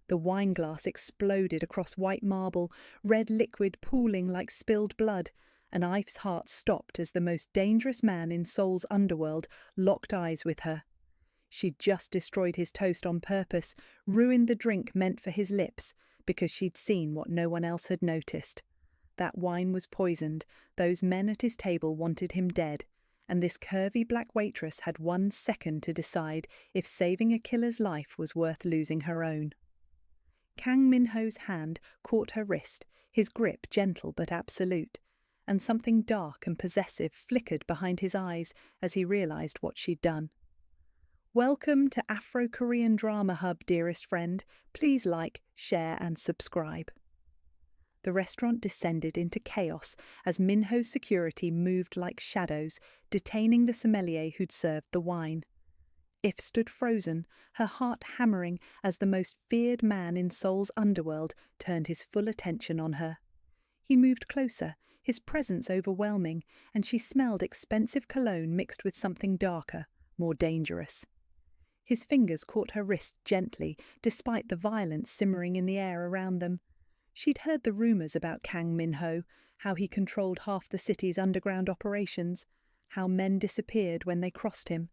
The wine glass exploded across white marble, red liquid pooling like spilled blood, and Ife's heart stopped as the most dangerous man in Seoul's underworld locked eyes with her. She'd just destroyed his toast on purpose, ruined the drink meant for his lips, because she'd seen what no one else had noticed. That wine was poisoned, those men at his table wanted him dead, and this curvy black waitress had 1 second to decide if saving a killer's life was worth losing her own. Kang Min-ho's hand caught her wrist, his grip gentle but absolute, and something dark and possessive flickered behind his eyes as he realized what she'd done. Welcome to Afro-Korean Drama Hub, dearest friend. Please like, share and subscribe. The restaurant descended into chaos as Min-ho's security moved like shadows, detaining the sommelier who'd served the wine. If stood frozen, her heart hammering as the most feared man in Seoul's underworld turned his full attention on her. He moved closer, his presence overwhelming, and she smelled expensive cologne mixed with something darker, more dangerous. His fingers caught her wrist gently, despite the violence simmering in the air around them. She'd heard the rumours about Kang Min-ho, how he controlled half the city's underground operations, how men disappeared when they crossed him.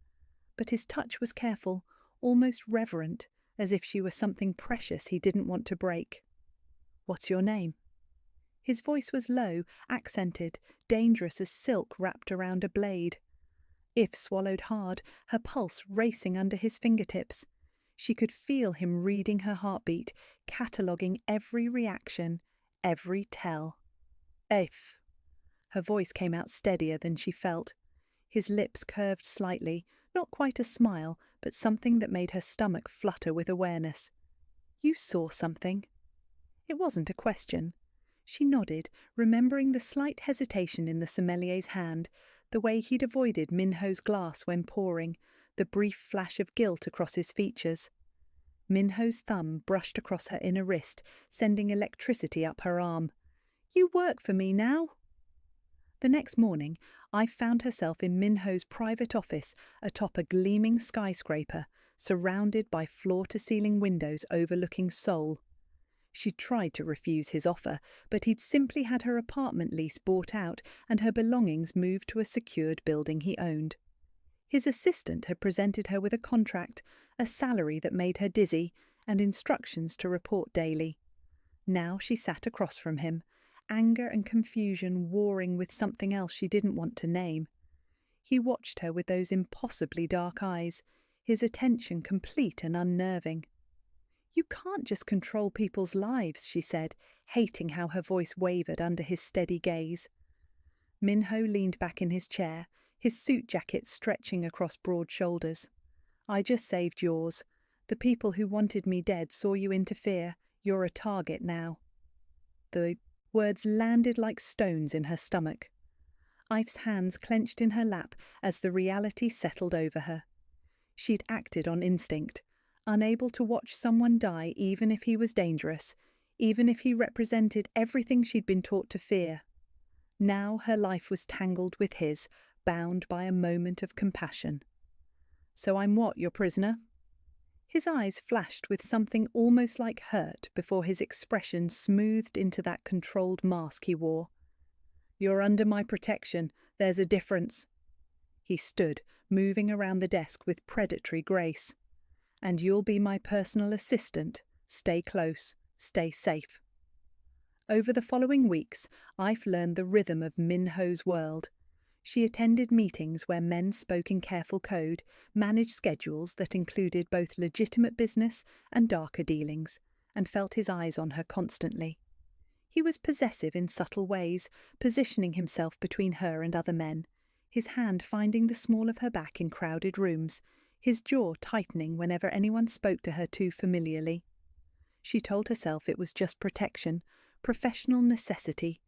But his touch was careful, almost reverent, as if she were something precious he didn't want to break. "What's your name?" His voice was low, accented, dangerous as silk wrapped around a blade. If swallowed hard, her pulse racing under his fingertips. She could feel him reading her heartbeat, cataloguing every reaction, every tell. "If." Her voice came out steadier than she felt. His lips curved slightly, not quite a smile, but something that made her stomach flutter with awareness. "You saw something." It wasn't a question. She nodded, remembering the slight hesitation in the sommelier's hand, the way he'd avoided Min-ho's glass when pouring, the brief flash of guilt across his features. Min-ho's thumb brushed across her inner wrist, sending electricity up her arm. "You work for me now." The next morning, I found herself in Min-ho's private office atop a gleaming skyscraper, surrounded by floor-to-ceiling windows overlooking Seoul. She'd tried to refuse his offer, but he'd simply had her apartment lease bought out and her belongings moved to a secured building he owned. His assistant had presented her with a contract, a salary that made her dizzy, and instructions to report daily. Now she sat across from him, anger and confusion warring with something else she didn't want to name. He watched her with those impossibly dark eyes, his attention complete and unnerving. "You can't just control people's lives," she said, hating how her voice wavered under his steady gaze. Min-ho leaned back in his chair, his suit jacket stretching across broad shoulders. "I just saved yours. The people who wanted me dead saw you interfere. You're a target now." The words landed like stones in her stomach. Ife's hands clenched in her lap as the reality settled over her. She'd acted on instinct, unable to watch someone die even if he was dangerous, even if he represented everything she'd been taught to fear. Now her life was tangled with his, bound by a moment of compassion. "So I'm what, your prisoner?" His eyes flashed with something almost like hurt before his expression smoothed into that controlled mask he wore. "You're under my protection. There's a difference." He stood, moving around the desk with predatory grace. "And you'll be my personal assistant. Stay close. Stay safe." Over the following weeks, Ife learned the rhythm of Min-ho's world. She attended meetings where men spoke in careful code, managed schedules that included both legitimate business and darker dealings, and felt his eyes on her constantly. He was possessive in subtle ways, positioning himself between her and other men, his hand finding the small of her back in crowded rooms, his jaw tightening whenever anyone spoke to her too familiarly. She told herself it was just protection, professional necessity,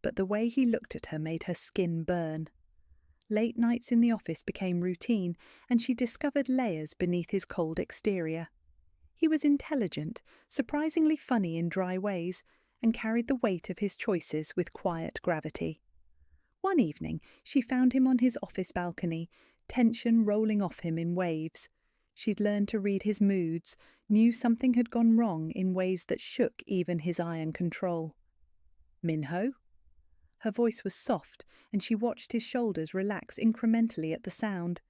but the way he looked at her made her skin burn. Late nights in the office became routine, and she discovered layers beneath his cold exterior. He was intelligent, surprisingly funny in dry ways, and carried the weight of his choices with quiet gravity. One evening, she found him on his office balcony, tension rolling off him in waves. She'd learned to read his moods, knew something had gone wrong in ways that shook even his iron control. "Minho?" Her voice was soft, and she watched his shoulders relax incrementally at the sound.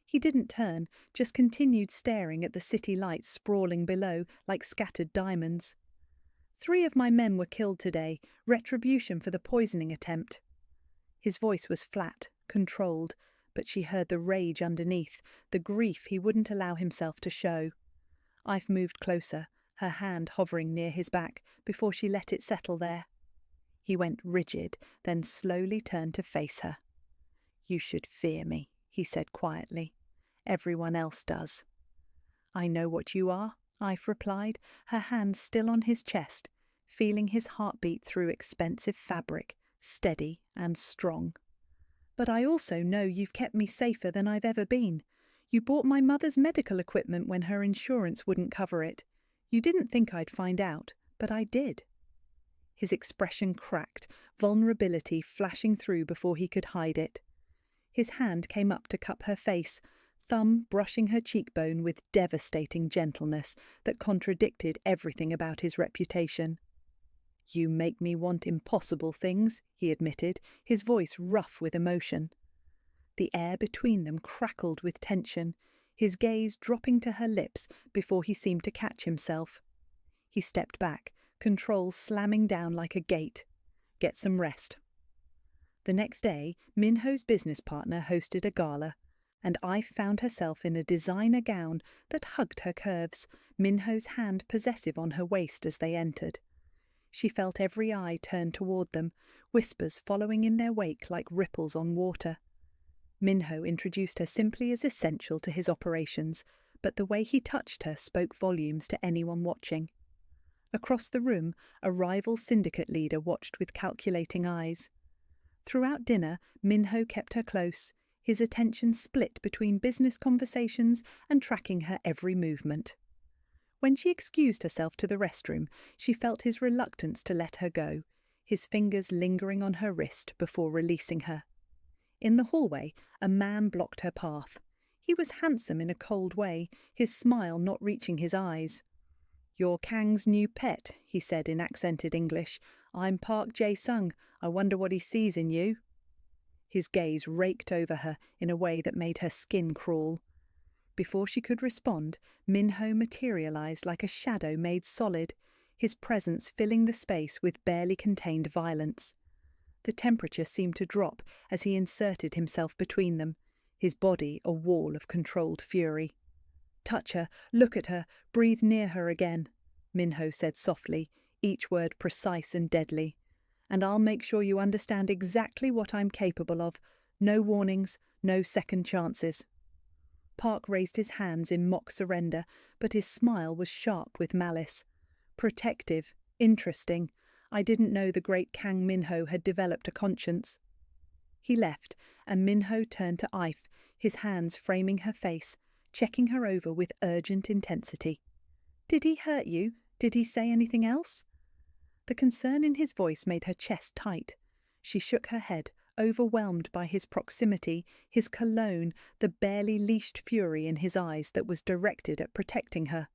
He didn't turn, just continued staring at the city lights sprawling below like scattered diamonds. "3 of my men were killed today, retribution for the poisoning attempt." His voice was flat, controlled, but she heard the rage underneath, the grief he wouldn't allow himself to show. I've moved closer, her hand hovering near his back, before she let it settle there. He went rigid, then slowly turned to face her. "You should fear me," he said quietly. "Everyone else does." "I know what you are," Ife replied, her hand still on his chest, feeling his heartbeat through expensive fabric, steady and strong. "But I also know you've kept me safer than I've ever been. You bought my mother's medical equipment when her insurance wouldn't cover it. You didn't think I'd find out, but I did." His expression cracked, vulnerability flashing through before he could hide it. His hand came up to cup her face, thumb brushing her cheekbone with devastating gentleness that contradicted everything about his reputation. "You make me want impossible things," he admitted, his voice rough with emotion. The air between them crackled with tension, his gaze dropping to her lips before he seemed to catch himself. He stepped back, control slamming down like a gate. "Get some rest." The next day, Minho's business partner hosted a gala, and Ife found herself in a designer gown that hugged her curves, Minho's hand possessive on her waist as they entered. She felt every eye turn toward them, whispers following in their wake like ripples on water. Minho introduced her simply as essential to his operations, but the way he touched her spoke volumes to anyone watching. Across the room, a rival syndicate leader watched with calculating eyes. Throughout dinner, Minho kept her close, his attention split between business conversations and tracking her every movement. When she excused herself to the restroom, she felt his reluctance to let her go, his fingers lingering on her wrist before releasing her. In the hallway, a man blocked her path. He was handsome in a cold way, his smile not reaching his eyes. "You're Kang's new pet," he said in accented English. "I'm Park Jae-sung. I wonder what he sees in you." His gaze raked over her in a way that made her skin crawl. Before she could respond, Minho materialized like a shadow made solid, his presence filling the space with barely contained violence. The temperature seemed to drop as he inserted himself between them, his body a wall of controlled fury. "Touch her, look at her, breathe near her again," Minho said softly, each word precise and deadly. "And I'll make sure you understand exactly what I'm capable of. No warnings, no second chances." Park raised his hands in mock surrender, but his smile was sharp with malice. Protective, interesting. I didn't know the great Kang Minho had developed a conscience. He left, and Minho turned to Ife, his hands framing her face, checking her over with urgent intensity. "Did he hurt you? Did he say anything else?" The concern in his voice made her chest tight. She shook her head, overwhelmed by his proximity, his cologne, the barely leashed fury in his eyes that was directed at protecting her.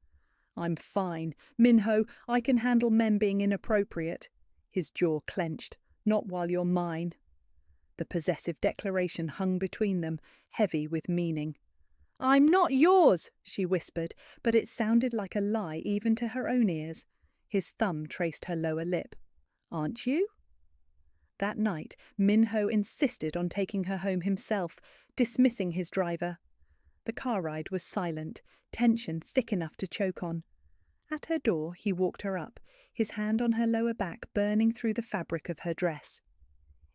"I'm fine. Minho, I can handle men being inappropriate." His jaw clenched. "Not while you're mine." The possessive declaration hung between them, heavy with meaning. "I'm not yours," she whispered, but it sounded like a lie even to her own ears. His thumb traced her lower lip. "Aren't you?" That night, Minho insisted on taking her home himself, dismissing his driver. The car ride was silent, tension thick enough to choke on. At her door, he walked her up, his hand on her lower back burning through the fabric of her dress.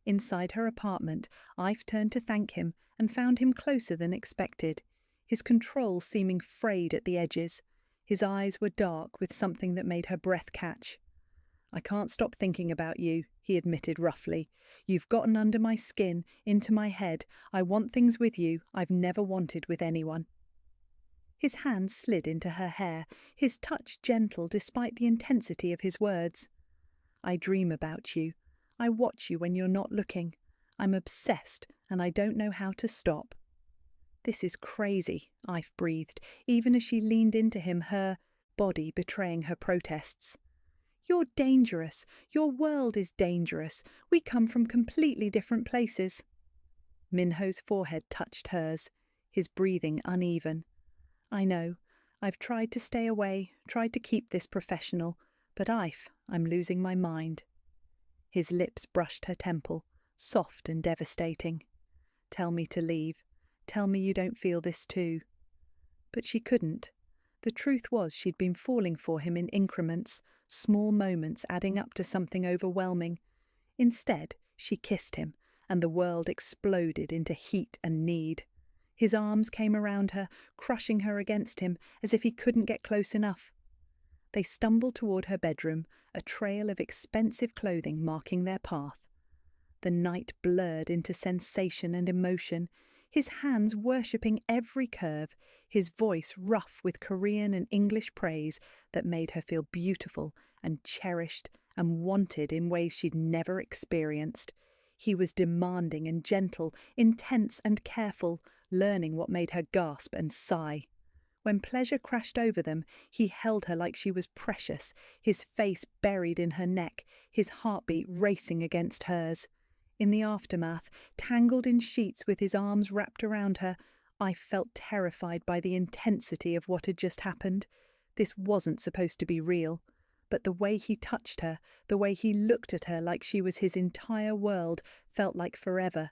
Inside her apartment, Ife turned to thank him and found him closer than expected, his control seeming frayed at the edges. His eyes were dark with something that made her breath catch. "I can't stop thinking about you," he admitted roughly. "You've gotten under my skin, into my head. I want things with you I've never wanted with anyone." His hand slid into her hair, his touch gentle despite the intensity of his words. "I dream about you. I watch you when you're not looking. I'm obsessed, and I don't know how to stop." This is crazy, Ive breathed, even as she leaned into him, her body betraying her protests. You're dangerous. Your world is dangerous. We come from completely different places. Minho's forehead touched hers, his breathing uneven. I know. I've tried to stay away, tried to keep this professional, but I'm losing my mind. His lips brushed her temple, soft and devastating. Tell me to leave. Tell me you don't feel this too. But she couldn't. The truth was she'd been falling for him in increments, small moments adding up to something overwhelming. Instead, she kissed him, and the world exploded into heat and need. His arms came around her, crushing her against him, as if he couldn't get close enough. They stumbled toward her bedroom, a trail of expensive clothing marking their path. The night blurred into sensation and emotion, his hands worshipping every curve, his voice rough with Korean and English praise that made her feel beautiful and cherished and wanted in ways she'd never experienced. He was demanding and gentle, intense and careful, learning what made her gasp and sigh. When pleasure crashed over them, he held her like she was precious, his face buried in her neck, his heartbeat racing against hers. In the aftermath, tangled in sheets with his arms wrapped around her, I felt terrified by the intensity of what had just happened. This wasn't supposed to be real. But the way he touched her, the way he looked at her like she was his entire world, felt like forever.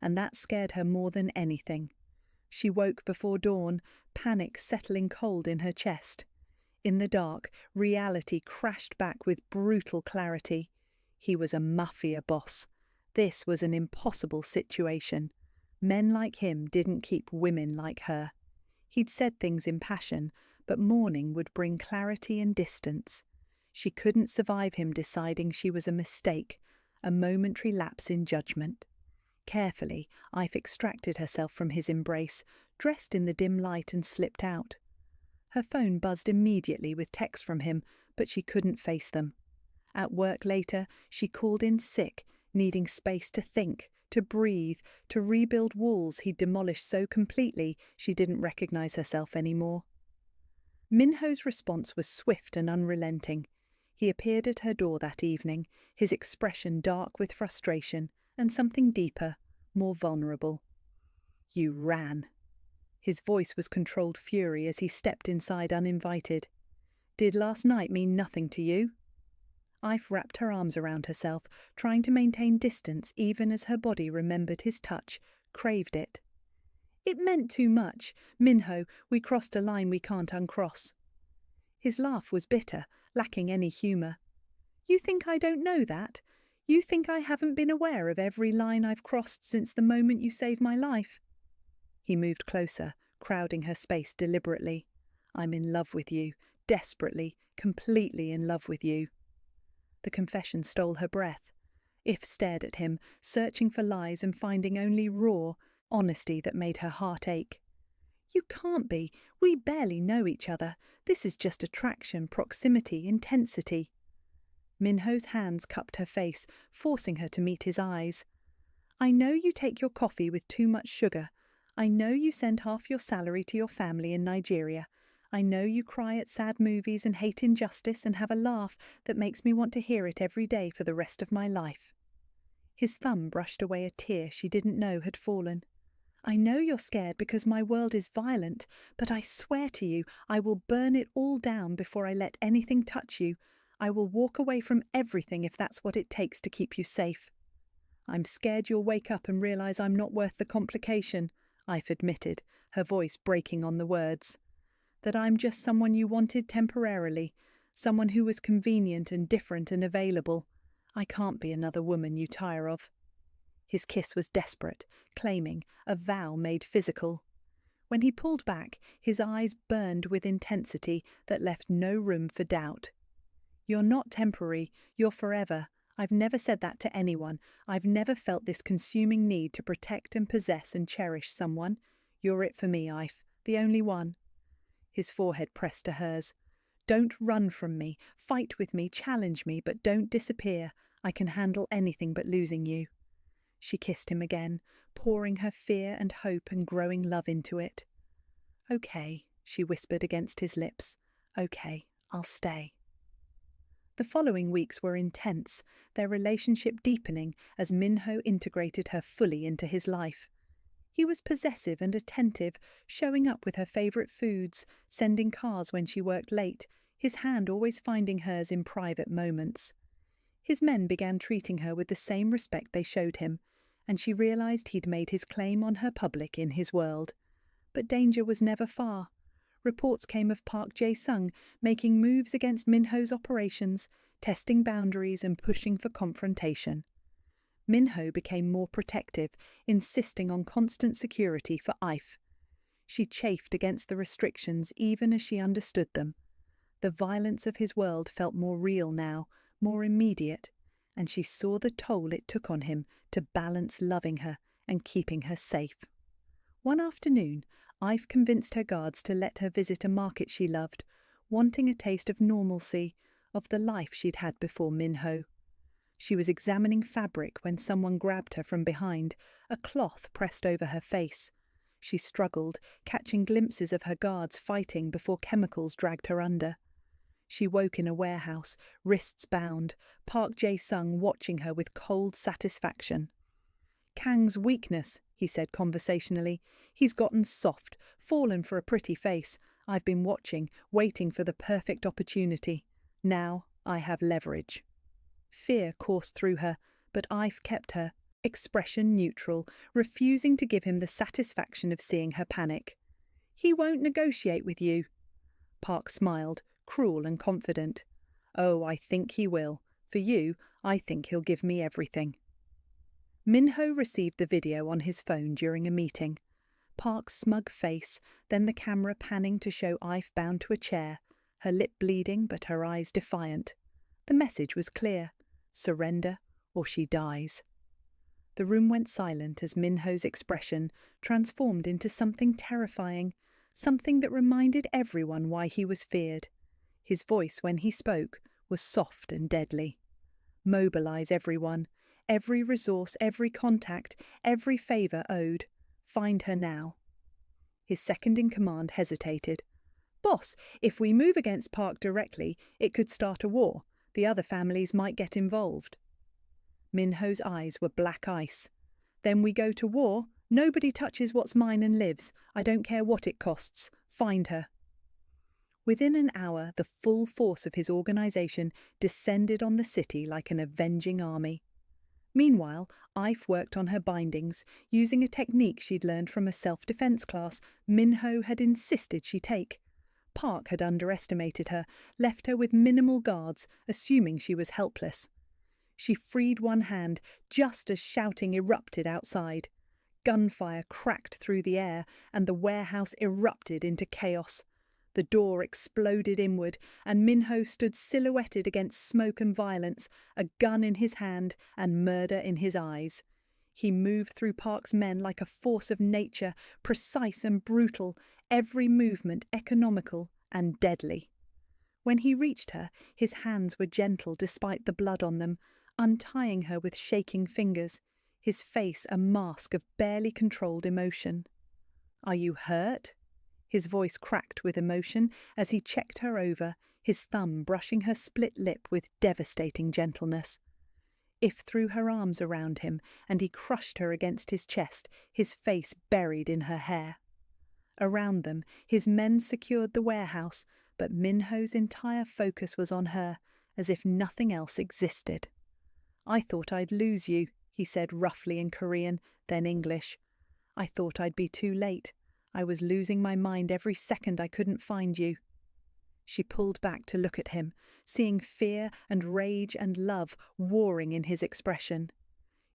And that scared her more than anything. She woke before dawn, panic settling cold in her chest. In the dark, reality crashed back with brutal clarity. He was a Mafia boss. This was an impossible situation. Men like him didn't keep women like her. He'd said things in passion, but morning would bring clarity and distance. She couldn't survive him deciding she was a mistake, a momentary lapse in judgment. Carefully, Ife extracted herself from his embrace, dressed in the dim light, and slipped out. Her phone buzzed immediately with texts from him, but she couldn't face them. At work later, she called in sick, needing space to think, to breathe, to rebuild walls he'd demolished so completely she didn't recognize herself anymore. Minho's response was swift and unrelenting. He appeared at her door that evening, his expression dark with frustration and something deeper, more vulnerable. You ran. His voice was controlled fury as he stepped inside uninvited. Did last night mean nothing to you? Ife wrapped her arms around herself, trying to maintain distance even as her body remembered his touch, craved it. It meant too much. Minho, we crossed a line we can't uncross. His laugh was bitter, lacking any humour. You think I don't know that? You think I haven't been aware of every line I've crossed since the moment you saved my life? He moved closer, crowding her space deliberately. I'm in love with you, desperately, completely in love with you. The confession stole her breath. If stared at him, searching for lies and finding only raw honesty that made her heart ache. You can't be. We barely know each other. This is just attraction, proximity, intensity. Minho's hands cupped her face, forcing her to meet his eyes. I know you take your coffee with too much sugar. I know you send half your salary to your family in Nigeria. I know you cry at sad movies and hate injustice and have a laugh that makes me want to hear it every day for the rest of my life. His thumb brushed away a tear she didn't know had fallen. I know you're scared because my world is violent, but I swear to you I will burn it all down before I let anything touch you. I will walk away from everything if that's what it takes to keep you safe. I'm scared you'll wake up and realize I'm not worth the complication, Ife admitted, her voice breaking on the words. That I'm just someone you wanted temporarily, someone who was convenient and different and available. I can't be another woman you tire of. His kiss was desperate, claiming, a vow made physical. When he pulled back, his eyes burned with intensity that left no room for doubt. You're not temporary, you're forever. I've never said that to anyone. I've never felt this consuming need to protect and possess and cherish someone. You're it for me, Ife, the only one. His forehead pressed to hers. Don't run from me, fight with me, challenge me, but don't disappear. I can handle anything but losing you. She kissed him again, pouring her fear and hope and growing love into it. "Okay," she whispered against his lips. "Okay, I'll stay." The following weeks were intense, their relationship deepening as Minho integrated her fully into his life. He was possessive and attentive, showing up with her favourite foods, sending cars when she worked late, his hand always finding hers in private moments. His men began treating her with the same respect they showed him, and she realised he'd made his claim on her public in his world. But danger was never far. Reports came of Park Jae-sung making moves against Minho's operations, testing boundaries and pushing for confrontation. Minho became more protective, insisting on constant security for Ife. She chafed against the restrictions even as she understood them. The violence of his world felt more real now, more immediate, and she saw the toll it took on him to balance loving her and keeping her safe. One afternoon, Ife convinced her guards to let her visit a market she loved, wanting a taste of normalcy, of the life she'd had before Minho. She was examining fabric when someone grabbed her from behind, a cloth pressed over her face. She struggled, catching glimpses of her guards fighting before chemicals dragged her under. She woke in a warehouse, wrists bound, Park Jae-sung watching her with cold satisfaction. "Kang's weakness," he said conversationally. "He's gotten soft, fallen for a pretty face. I've been watching, waiting for the perfect opportunity. Now I have leverage." Fear coursed through her, but Ife kept her, expression neutral, refusing to give him the satisfaction of seeing her panic. "He won't negotiate with you." Park smiled, cruel and confident. "Oh, I think he will. For you, I think he'll give me everything." Minho received the video on his phone during a meeting. Park's smug face, then the camera panning to show Ife bound to a chair, her lip bleeding but her eyes defiant. The message was clear: surrender or she dies. The room went silent as Minho's expression transformed into something terrifying, something that reminded everyone why he was feared. His voice, when he spoke, was soft and deadly. "Mobilize everyone. Every resource, every contact, every favour owed. Find her now." His second-in-command hesitated. "Boss, if we move against Park directly, it could start a war. The other families might get involved." Minho's eyes were black ice. "Then we go to war. Nobody touches what's mine and lives. I don't care what it costs. Find her." Within an hour, the full force of his organisation descended on the city like an avenging army. Meanwhile, Ife worked on her bindings, using a technique she'd learned from a self-defence class Minho had insisted she take. Park had underestimated her, left her with minimal guards, assuming she was helpless. She freed one hand just as shouting erupted outside. Gunfire cracked through the air, and the warehouse erupted into chaos. The door exploded inward, and Minho stood silhouetted against smoke and violence, a gun in his hand and murder in his eyes. He moved through Park's men like a force of nature, precise and brutal, every movement economical and deadly. When he reached her, his hands were gentle despite the blood on them, untying her with shaking fingers, his face a mask of barely controlled emotion. "Are you hurt?" His voice cracked with emotion as he checked her over, his thumb brushing her split lip with devastating gentleness. If threw her arms around him, and he crushed her against his chest, his face buried in her hair. Around them, his men secured the warehouse, but Minho's entire focus was on her, as if nothing else existed. "I thought I'd lose you," he said roughly in Korean, then English. "I thought I'd be too late. I was losing my mind every second I couldn't find you." She pulled back to look at him, seeing fear and rage and love warring in his expression.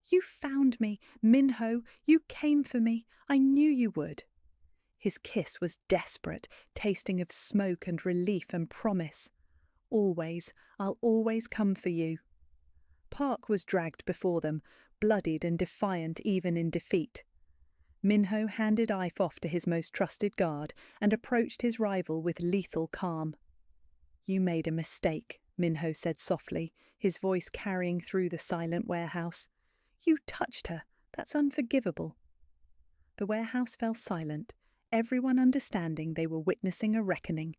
"You found me, Minho. You came for me. I knew you would." His kiss was desperate, tasting of smoke and relief and promise. "Always, I'll always come for you." Park was dragged before them, bloodied and defiant even in defeat. Minho handed Ife off to his most trusted guard and approached his rival with lethal calm. "You made a mistake," Minho said softly, his voice carrying through the silent warehouse. "You touched her, That's unforgivable. The warehouse fell silent, everyone understanding they were witnessing a reckoning.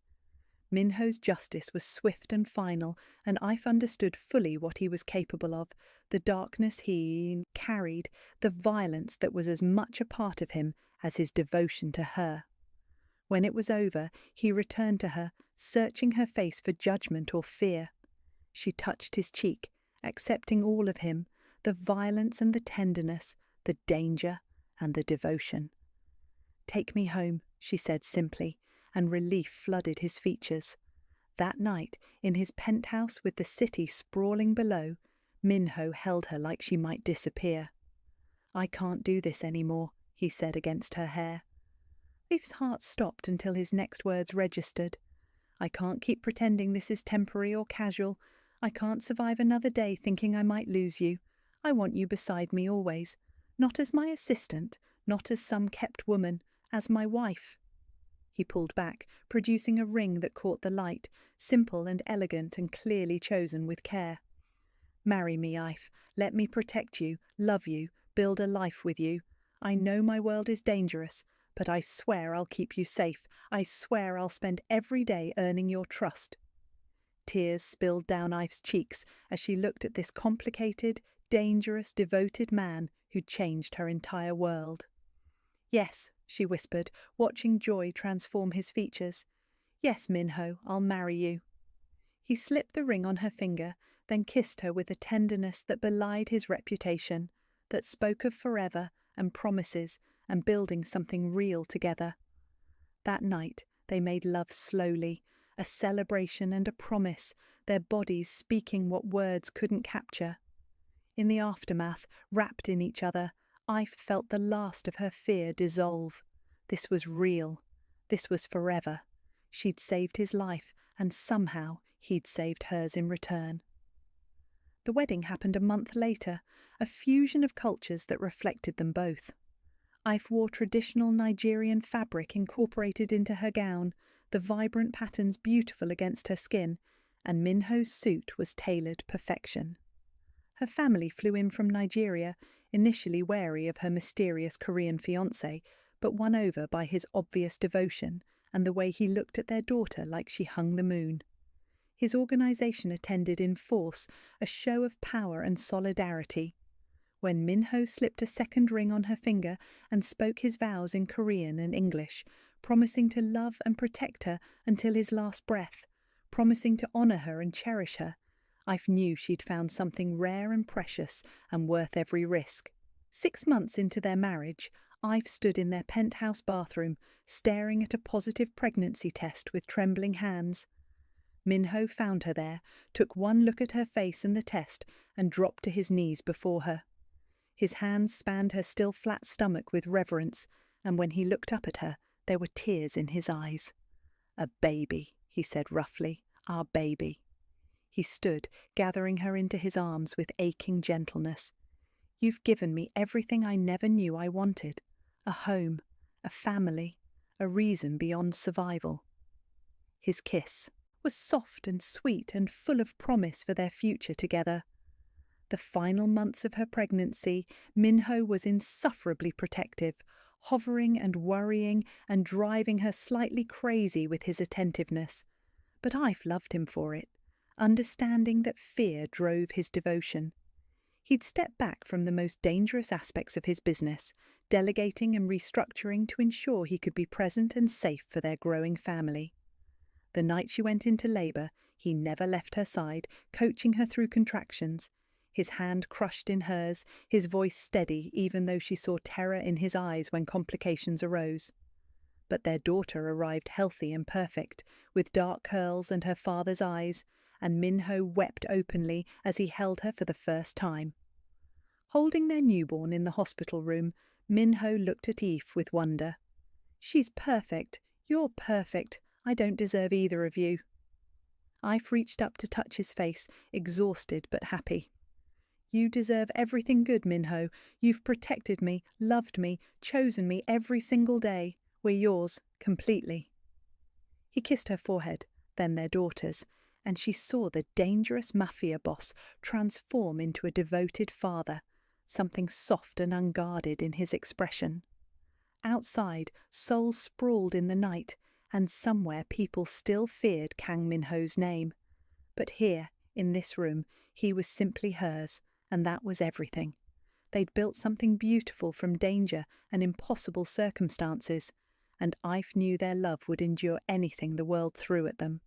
Minho's justice was swift and final, and Ife understood fully what he was capable of, the darkness he carried, the violence that was as much a part of him as his devotion to her. When it was over, he returned to her, searching her face for judgment or fear. She touched his cheek, accepting all of him, the violence and the tenderness, the danger and the devotion. "Take me home," she said simply, and relief flooded his features. That night, in his penthouse with the city sprawling below, Minho held her like she might disappear. "I can't do this any more," he said against her hair. Ife's heart stopped until his next words registered. "I can't keep pretending this is temporary or casual. I can't survive another day thinking I might lose you. I want you beside me always. Not as my assistant, not as some kept woman, as my wife." He pulled back, producing a ring that caught the light, simple and elegant and clearly chosen with care. "Marry me, Ife. Let me protect you, love you, build a life with you. I know my world is dangerous, but I swear I'll keep you safe. I swear I'll spend every day earning your trust." Tears spilled down Ife's cheeks as she looked at this complicated, dangerous, devoted man who'd changed her entire world. "Yes," she whispered, watching joy transform his features. "Yes, Minho, I'll marry you." He slipped the ring on her finger, then kissed her with a tenderness that belied his reputation, that spoke of forever and promises and building something real together. That night they made love slowly, a celebration and a promise, their bodies speaking what words couldn't capture. In the aftermath, wrapped in each other, Ife felt the last of her fear dissolve. This was real. This was forever. She'd saved his life, and somehow he'd saved hers in return. The wedding happened a month later, a fusion of cultures that reflected them both. Ife wore traditional Nigerian fabric incorporated into her gown, the vibrant patterns beautiful against her skin, and Minho's suit was tailored perfection. Her family flew in from Nigeria, initially wary of her mysterious Korean fiancé, but won over by his obvious devotion and the way he looked at their daughter like she hung the moon. His organization attended in force, a show of power and solidarity. When Minho slipped a second ring on her finger and spoke his vows in Korean and English, promising to love and protect her until his last breath, promising to honor her and cherish her, Ife knew she'd found something rare and precious and worth every risk. 6 months into their marriage, Ife stood in their penthouse bathroom, staring at a positive pregnancy test with trembling hands. Minho found her there, took one look at her face and the test, and dropped to his knees before her. His hands spanned her still flat stomach with reverence, and when he looked up at her, there were tears in his eyes. "A baby," he said roughly, "our baby." He stood, gathering her into his arms with aching gentleness. "You've given me everything I never knew I wanted. A home, a family, a reason beyond survival." His kiss was soft and sweet and full of promise for their future together. The final months of her pregnancy, Minho was insufferably protective, hovering and worrying and driving her slightly crazy with his attentiveness. But Ife loved him for it, understanding that fear drove his devotion. He'd stepped back from the most dangerous aspects of his business, delegating and restructuring to ensure he could be present and safe for their growing family. The night she went into labour, he never left her side, coaching her through contractions, his hand crushed in hers, his voice steady even though she saw terror in his eyes when complications arose. But their daughter arrived healthy and perfect, with dark curls and her father's eyes, and Minho wept openly as he held her for the first time. Holding their newborn in the hospital room, Minho looked at Ife with wonder. "She's perfect. You're perfect. I don't deserve either of you." Ife reached up to touch his face, exhausted but happy. "You deserve everything good, Minho. You've protected me, loved me, chosen me every single day. We're yours, completely." He kissed her forehead, then their daughter's, and she saw the dangerous Mafia boss transform into a devoted father, something soft and unguarded in his expression. Outside, souls sprawled in the night, and somewhere people still feared Kang Min-ho's name. But here, in this room, he was simply hers, and that was everything. They'd built something beautiful from danger and impossible circumstances, and Ife knew their love would endure anything the world threw at them.